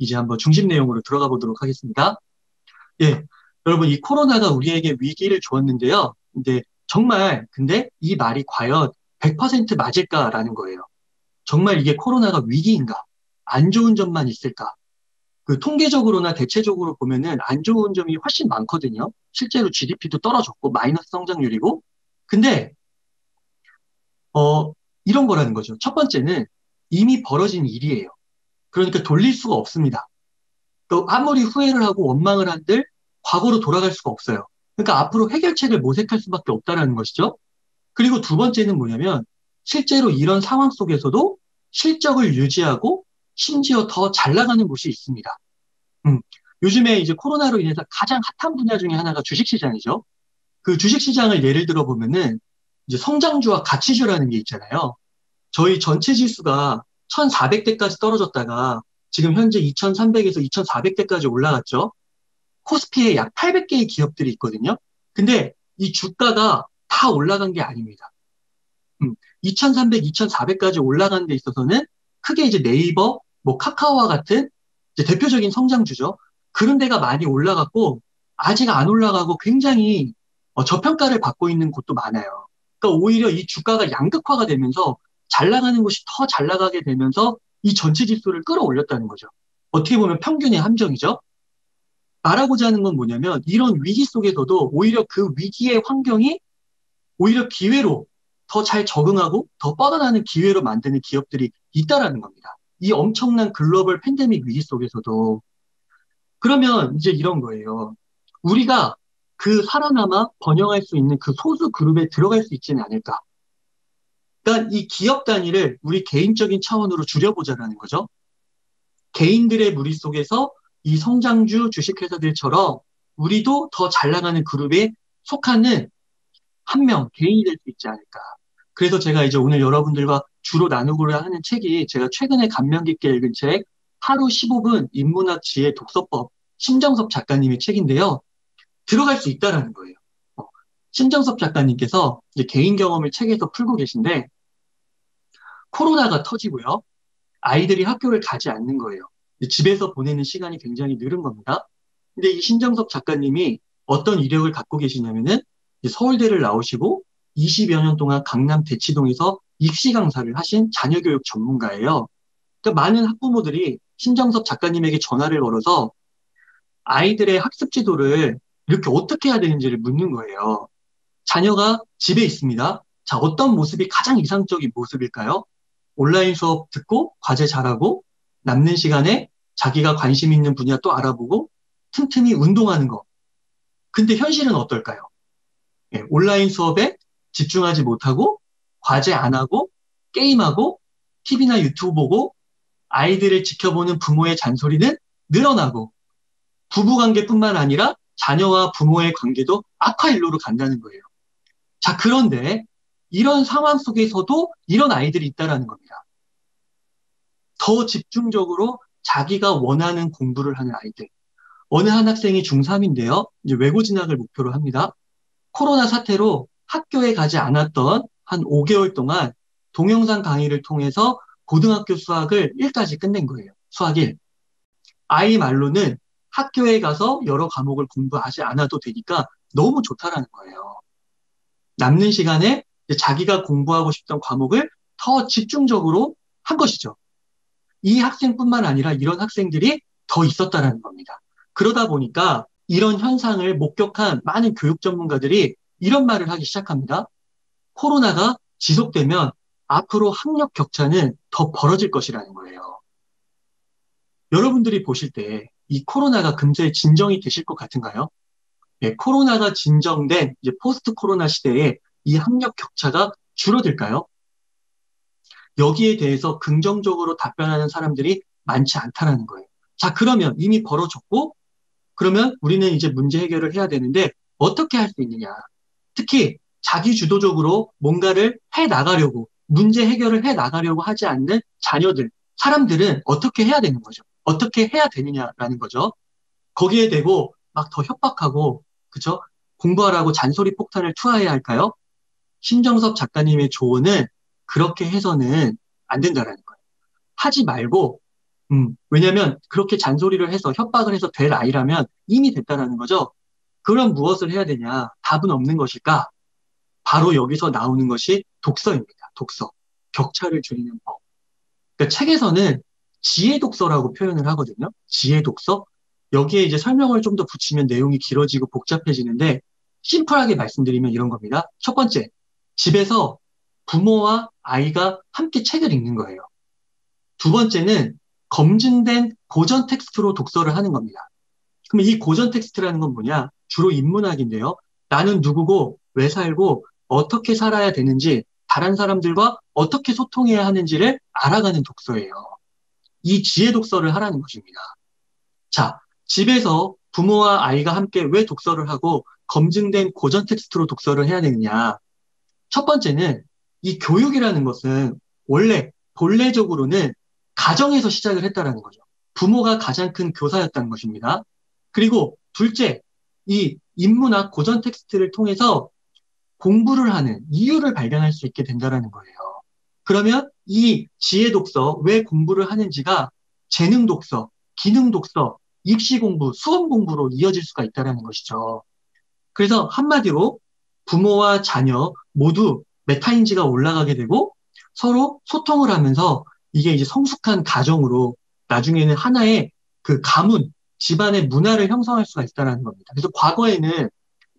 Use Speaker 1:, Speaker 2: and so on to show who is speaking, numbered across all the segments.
Speaker 1: 이제 한번 중심 내용으로 들어가 보도록 하겠습니다. 예, 여러분, 이 코로나가 우리에게 위기를 주었는데요. 근데 이 말이 과연 100% 맞을까라는 거예요. 정말 이게 코로나가 위기인가? 안 좋은 점만 있을까? 그 통계적으로나 대체적으로 보면은 안 좋은 점이 훨씬 많거든요. 실제로 GDP도 떨어졌고 마이너스 성장률이고. 근데 어 이런 거라는 거죠. 첫 번째는 이미 벌어진 일이에요. 그러니까 돌릴 수가 없습니다. 또 아무리 후회를 하고 원망을 한들 과거로 돌아갈 수가 없어요. 그러니까 앞으로 해결책을 모색할 수밖에 없다라는 것이죠. 그리고 두 번째는 뭐냐면 실제로 이런 상황 속에서도 실적을 유지하고 심지어 더 잘 나가는 곳이 있습니다. 음, 요즘에 이제 코로나로 인해서 가장 핫한 분야 중에 하나가 주식시장이죠. 그 주식시장을 예를 들어 보면은 이제 성장주와 가치주라는 게 있잖아요. 저희 전체 지수가 1,400대까지 떨어졌다가 지금 현재 2,300에서 2,400대까지 올라갔죠. 코스피에 약 800개의 기업들이 있거든요. 근데 이 주가가 다 올라간 게 아닙니다. 2,300, 2,400까지 올라가는 데 있어서는 크게 이제 네이버, 뭐 카카오와 같은 이제 대표적인 성장주죠. 그런 데가 많이 올라갔고 아직 안 올라가고 굉장히 저평가를 받고 있는 곳도 많아요. 그러니까 오히려 이 주가가 양극화가 되면서 잘 나가는 곳이 더 잘 나가게 되면서 이 전체 지수를 끌어올렸다는 거죠. 어떻게 보면 평균의 함정이죠. 말하고자 하는 건 뭐냐면 이런 위기 속에서도 오히려 그 위기의 환경이 오히려 기회로 더 잘 적응하고 더 뻗어나는 기회로 만드는 기업들이 있다라는 겁니다. 이 엄청난 글로벌 팬데믹 위기 속에서도. 그러면 이제 이런 거예요. 우리가 그 살아남아 번영할 수 있는 그 소수 그룹에 들어갈 수 있지는 않을까. 그러니까 이 기업 단위를 우리 개인적인 차원으로 줄여보자라는 거죠. 개인들의 무리 속에서 이 성장주 주식회사들처럼 우리도 더 잘 나가는 그룹에 속하는 한 명, 개인이 될 수 있지 않을까. 그래서 제가 이제 오늘 여러분들과 주로 나누고자 하는 책이 제가 최근에 감명 깊게 읽은 책, 하루 15분 인문학 지혜 독서법, 심정섭 작가님의 책인데요. 들어갈 수 있다라는 거예요. 어, 심정섭 작가님께서 이제 개인 경험을 책에서 풀고 계신데, 코로나가 터지고요. 아이들이 학교를 가지 않는 거예요. 집에서 보내는 시간이 굉장히 늘은 겁니다. 근데 이 신정섭 작가님이 어떤 이력을 갖고 계시냐면은 이제 서울대를 나오시고 20여 년 동안 강남 대치동에서 입시 강사를 하신 자녀교육 전문가예요. 그러니까 많은 학부모들이 신정섭 작가님에게 전화를 걸어서 아이들의 학습 지도를 이렇게 어떻게 해야 되는지를 묻는 거예요. 자녀가 집에 있습니다. 자, 어떤 모습이 가장 이상적인 모습일까요? 온라인 수업 듣고 과제 잘하고 남는 시간에 자기가 관심 있는 분야 또 알아보고 틈틈이 운동하는 거. 근데 현실은 어떨까요? 예, 온라인 수업에 집중하지 못하고 과제 안 하고 게임하고 TV나 유튜브 보고 아이들을 지켜보는 부모의 잔소리는 늘어나고 부부관계뿐만 아니라 자녀와 부모의 관계도 악화일로로 간다는 거예요. 자, 그런데 이런 상황 속에서도 이런 아이들이 있다라는 겁니다. 더 집중적으로 자기가 원하는 공부를 하는 아이들. 어느 한 학생이 중3인데요. 이제 외고 진학을 목표로 합니다. 코로나 사태로 학교에 가지 않았던 한 5개월 동안 동영상 강의를 통해서 고등학교 수학을 1까지 끝낸 거예요. 수학 1. 아이 말로는 학교에 가서 여러 과목을 공부하지 않아도 되니까 너무 좋다라는 거예요. 남는 시간에 자기가 공부하고 싶던 과목을 더 집중적으로 한 것이죠. 이 학생뿐만 아니라 이런 학생들이 더 있었다라는 겁니다. 그러다 보니까 이런 현상을 목격한 많은 교육 전문가들이 이런 말을 하기 시작합니다. 코로나가 지속되면 앞으로 학력 격차는 더 벌어질 것이라는 거예요. 여러분들이 보실 때 이 코로나가 금세 진정이 되실 것 같은가요? 네, 코로나가 진정된 이제 포스트 코로나 시대에 이 학력 격차가 줄어들까요? 여기에 대해서 긍정적으로 답변하는 사람들이 많지 않다라는 거예요. 자, 그러면 이미 벌어졌고, 그러면 우리는 이제 문제 해결을 해야 되는데 어떻게 할 수 있느냐? 특히 자기 주도적으로 뭔가를 해 나가려고, 문제 해결을 해 나가려고 하지 않는 자녀들, 사람들은 어떻게 해야 되는 거죠? 어떻게 해야 되느냐라는 거죠. 거기에 대고 막 더 협박하고, 그죠? 공부하라고 잔소리 폭탄을 투하해야 할까요? 심정섭 작가님의 조언은 그렇게 해서는 안 된다라는 거예요. 하지 말고, 왜냐면 그렇게 잔소리를 해서 협박을 해서 될 아이라면 이미 됐다라는 거죠. 그럼 무엇을 해야 되냐? 답은 없는 것일까? 바로 여기서 나오는 것이 독서입니다. 독서. 격차를 줄이는 법. 그러니까 책에서는 지혜 독서라고 표현을 하거든요. 지혜 독서. 여기에 이제 설명을 좀 더 붙이면 내용이 길어지고 복잡해지는데 심플하게 말씀드리면 이런 겁니다. 첫 번째, 집에서 부모와 아이가 함께 책을 읽는 거예요. 두 번째는 검증된 고전 텍스트로 독서를 하는 겁니다. 그럼 이 고전 텍스트라는 건 뭐냐? 주로 인문학인데요. 나는 누구고, 왜 살고, 어떻게 살아야 되는지, 다른 사람들과 어떻게 소통해야 하는지를 알아가는 독서예요. 이 지혜 독서를 하라는 것입니다. 자, 집에서 부모와 아이가 함께 왜 독서를 하고 검증된 고전 텍스트로 독서를 해야 되느냐? 첫 번째는 이 교육이라는 것은 원래 본래적으로는 가정에서 시작을 했다라는 거죠. 부모가 가장 큰 교사였다는 것입니다. 그리고 둘째, 이 인문학 고전 텍스트를 통해서 공부를 하는 이유를 발견할 수 있게 된다라는 거예요. 그러면 이 지혜 독서, 왜 공부를 하는지가 재능 독서, 기능 독서, 입시 공부, 수험 공부로 이어질 수가 있다라는 것이죠. 그래서 한마디로 부모와 자녀 모두 메타인지가 올라가게 되고 서로 소통을 하면서 이게 이제 성숙한 가정으로 나중에는 하나의 그 가문, 집안의 문화를 형성할 수가 있다는 겁니다. 그래서 과거에는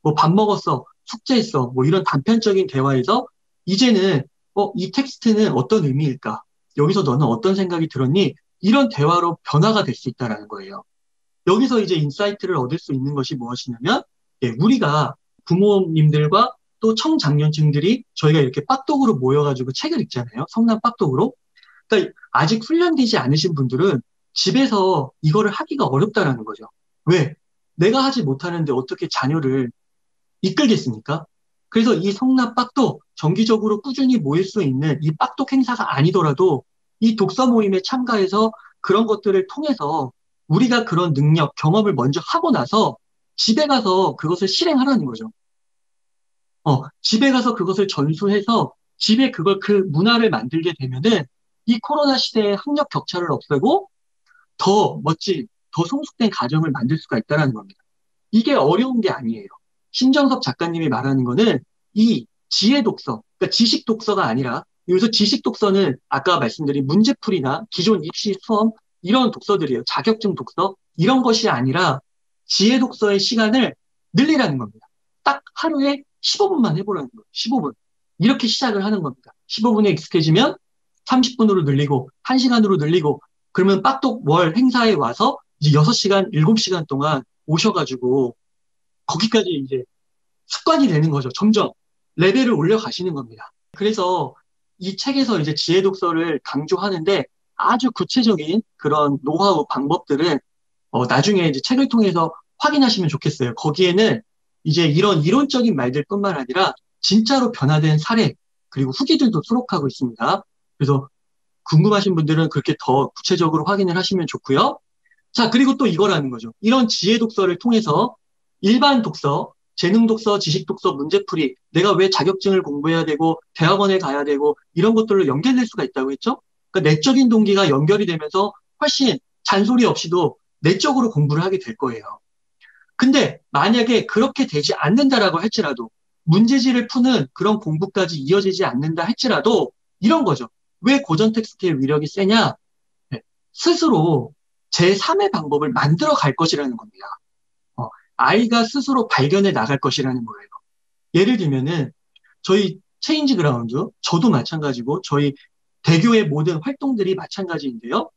Speaker 1: 뭐 밥 먹었어, 숙제했어, 뭐 이런 단편적인 대화에서 이제는 이 텍스트는 어떤 의미일까? 여기서 너는 어떤 생각이 들었니? 이런 대화로 변화가 될 수 있다는 거예요. 여기서 이제 인사이트를 얻을 수 있는 것이 무엇이냐면, 예, 우리가 부모님들과 또 청장년층들이 저희가 이렇게 빡독으로 모여가지고 책을 읽잖아요. 성남 빡독으로. 그러니까 아직 훈련되지 않으신 분들은 집에서 이거를 하기가 어렵다라는 거죠. 왜? 내가 하지 못하는데 어떻게 자녀를 이끌겠습니까? 그래서 이 성남 빡독, 정기적으로 꾸준히 모일 수 있는 이 빡독 행사가 아니더라도 이 독서 모임에 참가해서 그런 것들을 통해서 우리가 그런 능력, 경험을 먼저 하고 나서 집에 가서 그것을 실행하라는 거죠. 집에 가서 그것을 전수해서 집에 그 문화를 만들게 되면은 이 코로나 시대의 학력 격차를 없애고 더 멋진, 더 성숙된 가정을 만들 수가 있다는 겁니다. 이게 어려운 게 아니에요. 신정섭 작가님이 말하는 거는 이 지혜 독서, 그러니까 지식 독서가 아니라 여기서 지식 독서는 아까 말씀드린 문제풀이나 기존 입시 수험 이런 독서들이에요. 자격증 독서 이런 것이 아니라 지혜 독서의 시간을 늘리라는 겁니다. 딱 하루에 15분만 해보라는 거예요. 15분. 이렇게 시작을 하는 겁니다. 15분에 익숙해지면 30분으로 늘리고 1시간으로 늘리고 그러면 빡독 월 행사에 와서 이제 6시간, 7시간 동안 오셔가지고 거기까지 이제 습관이 되는 거죠. 점점 레벨을 올려가시는 겁니다. 그래서 이 책에서 이제 지혜 독서를 강조하는데 아주 구체적인 그런 노하우 방법들은 나중에 이제 책을 통해서 확인하시면 좋겠어요. 거기에는 이제 이런 이론적인 말들뿐만 아니라 진짜로 변화된 사례 그리고 후기들도 수록하고 있습니다. 그래서 궁금하신 분들은 그렇게 더 구체적으로 확인을 하시면 좋고요. 자, 그리고 또 이거라는 거죠. 이런 지혜 독서를 통해서 일반 독서, 재능 독서, 지식 독서, 문제풀이, 내가 왜 자격증을 공부해야 되고, 대학원에 가야 되고, 이런 것들로 연결될 수가 있다고 했죠? 그러니까 내적인 동기가 연결이 되면서 훨씬 잔소리 없이도 내적으로 공부를 하게 될 거예요. 근데 만약에 그렇게 되지 않는다라고 할지라도, 문제지를 푸는 그런 공부까지 이어지지 않는다 할지라도, 이런 거죠. 왜 고전 텍스트의 위력이 세냐? 네, 스스로 제3의 방법을 만들어 갈 것이라는 겁니다. 아이가 스스로 발견해 나갈 것이라는 거예요. 예를 들면은 저희 체인지 그라운드, 저도 마찬가지고 저희 대교의 모든 활동들이 마찬가지인데요.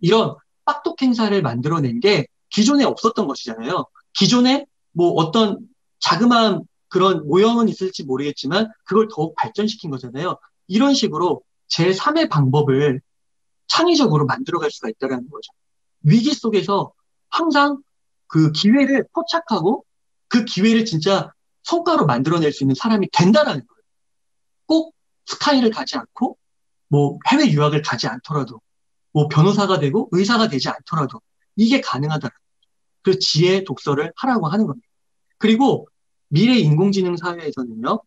Speaker 1: 이런 빡독 행사를 만들어낸 게 기존에 없었던 것이잖아요. 기존에 뭐 어떤 자그마한 그런 모형은 있을지 모르겠지만 그걸 더욱 발전시킨 거잖아요. 이런 식으로 제3의 방법을 창의적으로 만들어갈 수가 있다는 거죠. 위기 속에서 항상 그 기회를 포착하고 그 기회를 진짜 성과로 만들어낼 수 있는 사람이 된다라는 거예요. 꼭 스카이를 가지 않고 뭐 해외 유학을 가지 않더라도 뭐 변호사가 되고 의사가 되지 않더라도 이게 가능하다는 거예요. 그 지혜 독서를 하라고 하는 겁니다. 그리고 미래 인공지능 사회에서는요.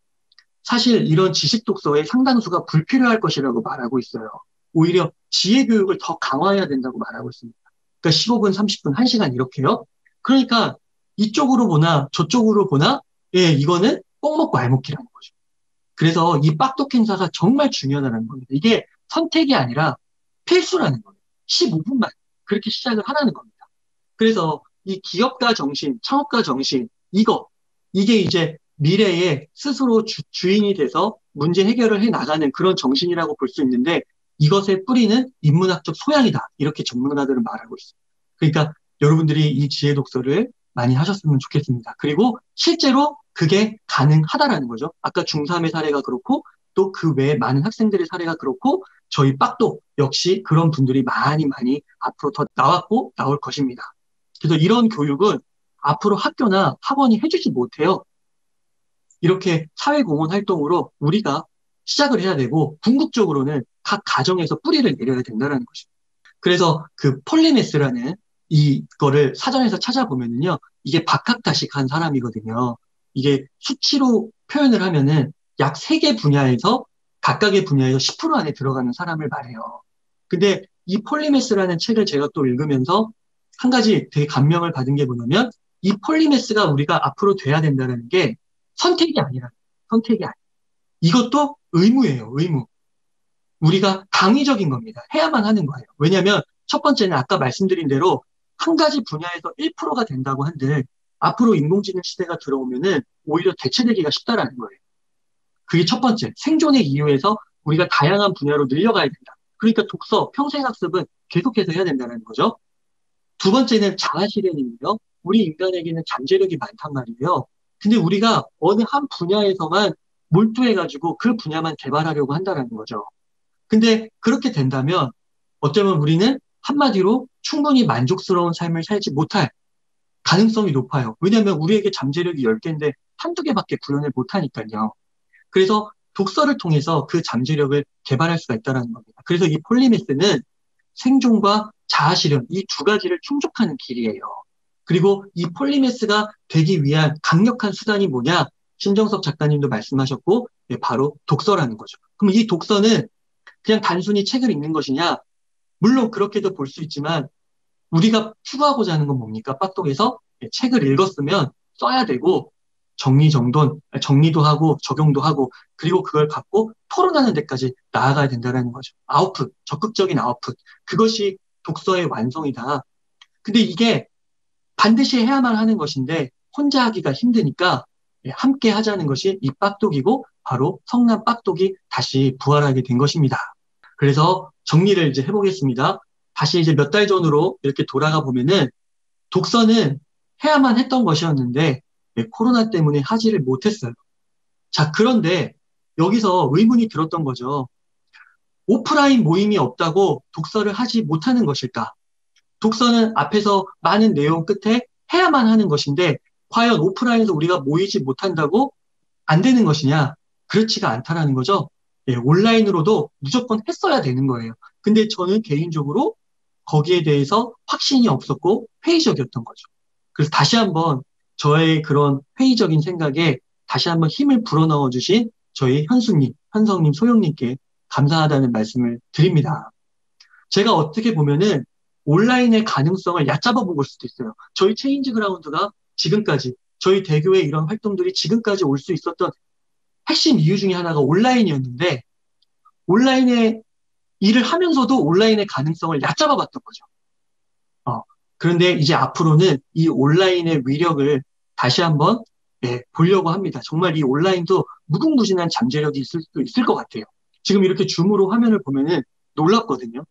Speaker 1: 사실 이런 지식 독서의 상당수가 불필요할 것이라고 말하고 있어요. 오히려 지혜 교육을 더 강화해야 된다고 말하고 있습니다. 그러니까 15분, 30분, 1시간 이렇게요. 그러니까 이쪽으로 보나 저쪽으로 보나 예, 이거는 꼭 먹고 알 먹기라는 거죠. 그래서 이 빡독 행사가 정말 중요하다는 겁니다. 이게 선택이 아니라 필수라는 거예요. 15분만 그렇게 시작을 하라는 겁니다. 그래서 이 기업가 정신, 창업가 정신, 이게 이제 미래에 스스로 주인이 돼서 문제 해결을 해 나가는 그런 정신이라고 볼 수 있는데 이것의 뿌리는 인문학적 소양이다. 이렇게 전문가들은 말하고 있습니다. 그러니까 여러분들이 이 지혜 독서를 많이 하셨으면 좋겠습니다. 그리고 실제로 그게 가능하다라는 거죠. 아까 중3의 사례가 그렇고 또 그 외에 많은 학생들의 사례가 그렇고 저희 빡도 역시 그런 분들이 많이 앞으로 더 나왔고 나올 것입니다. 그래서 이런 교육은 앞으로 학교나 학원이 해주지 못해요. 이렇게 사회공헌 활동으로 우리가 시작을 해야 되고 궁극적으로는 각 가정에서 뿌리를 내려야 된다는 것입니다. 그래서 그 폴리메스라는 이거를 사전에서 찾아보면요. 이게 박학다식한 사람이거든요. 이게 수치로 표현을 하면은 약 3개 분야에서 각각의 분야에서 10% 안에 들어가는 사람을 말해요. 근데 이 폴리메스라는 책을 제가 또 읽으면서 한 가지 되게 감명을 받은 게 뭐냐면 이 폴리메스가 우리가 앞으로 돼야 된다는 게 선택이 아니라 선택이 아니라 이것도 의무예요. 의무. 우리가 당위적인 겁니다. 해야만 하는 거예요. 왜냐하면 첫 번째는 아까 말씀드린 대로 한 가지 분야에서 1%가 된다고 한들 앞으로 인공지능 시대가 들어오면은 오히려 대체되기가 쉽다라는 거예요. 그게 첫 번째. 생존의 이유에서 우리가 다양한 분야로 늘려가야 된다. 그러니까 독서, 평생학습은 계속해서 해야 된다는 거죠. 두 번째는 자아실현인데요. 우리 인간에게는 잠재력이 많단 말이에요. 근데 우리가 어느 한 분야에서만 몰두해가지고 그 분야만 개발하려고 한다는 거죠. 근데 그렇게 된다면 어쩌면 우리는 한마디로 충분히 만족스러운 삶을 살지 못할 가능성이 높아요. 왜냐하면 우리에게 잠재력이 10개인데 한두 개밖에 구현을 못하니까요. 그래서 독서를 통해서 그 잠재력을 개발할 수가 있다는 겁니다. 그래서 이 폴리메스는 생존과 자아실현 이 두 가지를 충족하는 길이에요. 그리고 이 폴리메스가 되기 위한 강력한 수단이 뭐냐? 신정석 작가님도 말씀하셨고 바로 독서라는 거죠. 그럼 이 독서는 그냥 단순히 책을 읽는 것이냐? 물론 그렇게도 볼 수 있지만 우리가 추구하고자 하는 건 뭡니까? 빡독에서 책을 읽었으면 써야 되고 정리정돈, 정리도 하고 적용도 하고 그리고 그걸 갖고 토론하는 데까지 나아가야 된다는 거죠. 아웃풋, 적극적인 아웃풋. 그것이 독서의 완성이다. 근데 이게 반드시 해야만 하는 것인데 혼자 하기가 힘드니까 함께 하자는 것이 이 빡독이고 바로 성남 빡독이 다시 부활하게 된 것입니다. 그래서 정리를 이제 해보겠습니다. 다시 이제 몇 달 전으로 이렇게 돌아가 보면은 독서는 해야만 했던 것이었는데 코로나 때문에 하지를 못했어요. 자, 그런데 여기서 의문이 들었던 거죠. 오프라인 모임이 없다고 독서를 하지 못하는 것일까? 독서는 앞에서 많은 내용 끝에 해야만 하는 것인데 과연 오프라인에서 우리가 모이지 못한다고 안 되는 것이냐? 그렇지가 않다라는 거죠. 예, 온라인으로도 무조건 했어야 되는 거예요. 근데 저는 개인적으로 거기에 대해서 확신이 없었고 회의적이었던 거죠. 그래서 다시 한번 저의 그런 회의적인 생각에 다시 한번 힘을 불어넣어 주신 저희 현수님, 현성님, 소영님께 감사하다는 말씀을 드립니다. 제가 어떻게 보면은 온라인의 가능성을 얕잡아 본 걸 수도 있어요. 저희 체인지 그라운드가 지금까지, 저희 대교의 이런 활동들이 지금까지 올 수 있었던 핵심 이유 중에 하나가 온라인이었는데, 온라인의 일을 하면서도 온라인의 가능성을 얕잡아 봤던 거죠. 그런데 이제 앞으로는 이 온라인의 위력을 다시 한번 보려고 합니다. 정말 이 온라인도 무궁무진한 잠재력이 있을 수도 있을 것 같아요. 지금 이렇게 줌으로 화면을 보면은 놀랍거든요.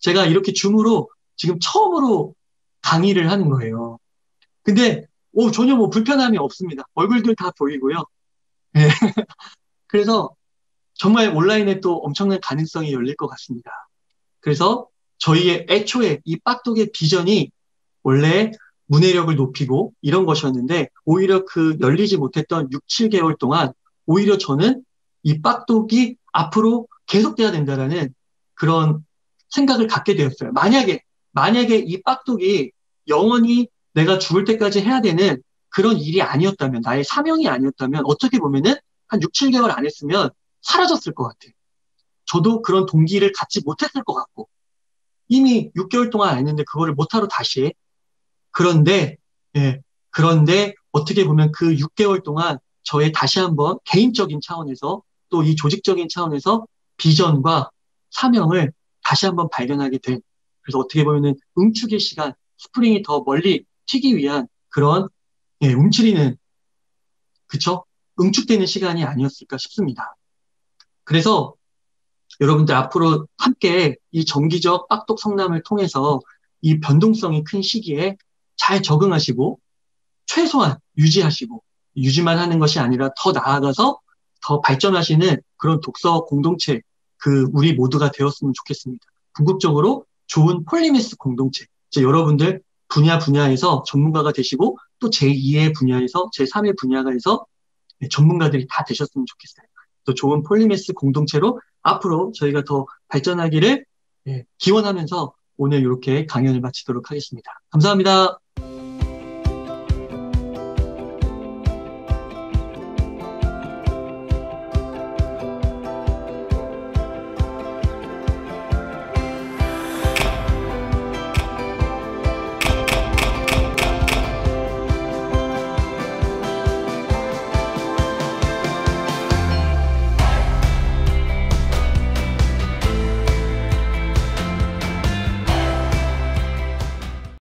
Speaker 1: 제가 이렇게 줌으로 지금 처음으로 강의를 하는 거예요. 근데 전혀 뭐 불편함이 없습니다. 얼굴들 다 보이고요. 네. 그래서 정말 온라인에 또 엄청난 가능성이 열릴 것 같습니다. 그래서 저희의 애초에 이 빡독의 비전이 원래 문해력을 높이고 이런 것이었는데 오히려 그 열리지 못했던 6, 7개월 동안 오히려 저는 이 빡독이 앞으로 계속돼야 된다라는 그런 생각을 갖게 되었어요. 만약에 이 빡독이 영원히 내가 죽을 때까지 해야 되는 그런 일이 아니었다면, 나의 사명이 아니었다면 어떻게 보면은 한 6, 7개월 안 했으면 사라졌을 것 같아요. 저도 그런 동기를 갖지 못했을 것 같고, 이미 6개월 동안 했는데 그거를 못하러 다시 해. 그런데, 예, 그런데 어떻게 보면 그 6개월 동안 저의 다시 한번 개인적인 차원에서 또 이 조직적인 차원에서 비전과 사명을 다시 한번 발견하게 된, 그래서 어떻게 보면은 응축의 시간, 스프링이 더 멀리 튀기 위한 그런, 예, 움츠리는, 그쵸? 응축되는 시간이 아니었을까 싶습니다. 그래서 여러분들 앞으로 함께 이 정기적 빡독 성남을 통해서 이 변동성이 큰 시기에 잘 적응하시고 최소한 유지하시고 유지만 하는 것이 아니라 더 나아가서 더 발전하시는 그런 독서 공동체 우리 모두가 되었으면 좋겠습니다. 궁극적으로 좋은 폴리메스 공동체. 이제 여러분들 분야에서 전문가가 되시고 또 제2의 분야에서 제3의 분야에서 전문가들이 다 되셨으면 좋겠어요. 또 좋은 폴리메스 공동체로 앞으로 저희가 더 발전하기를 기원하면서 오늘 이렇게 강연을 마치도록 하겠습니다. 감사합니다.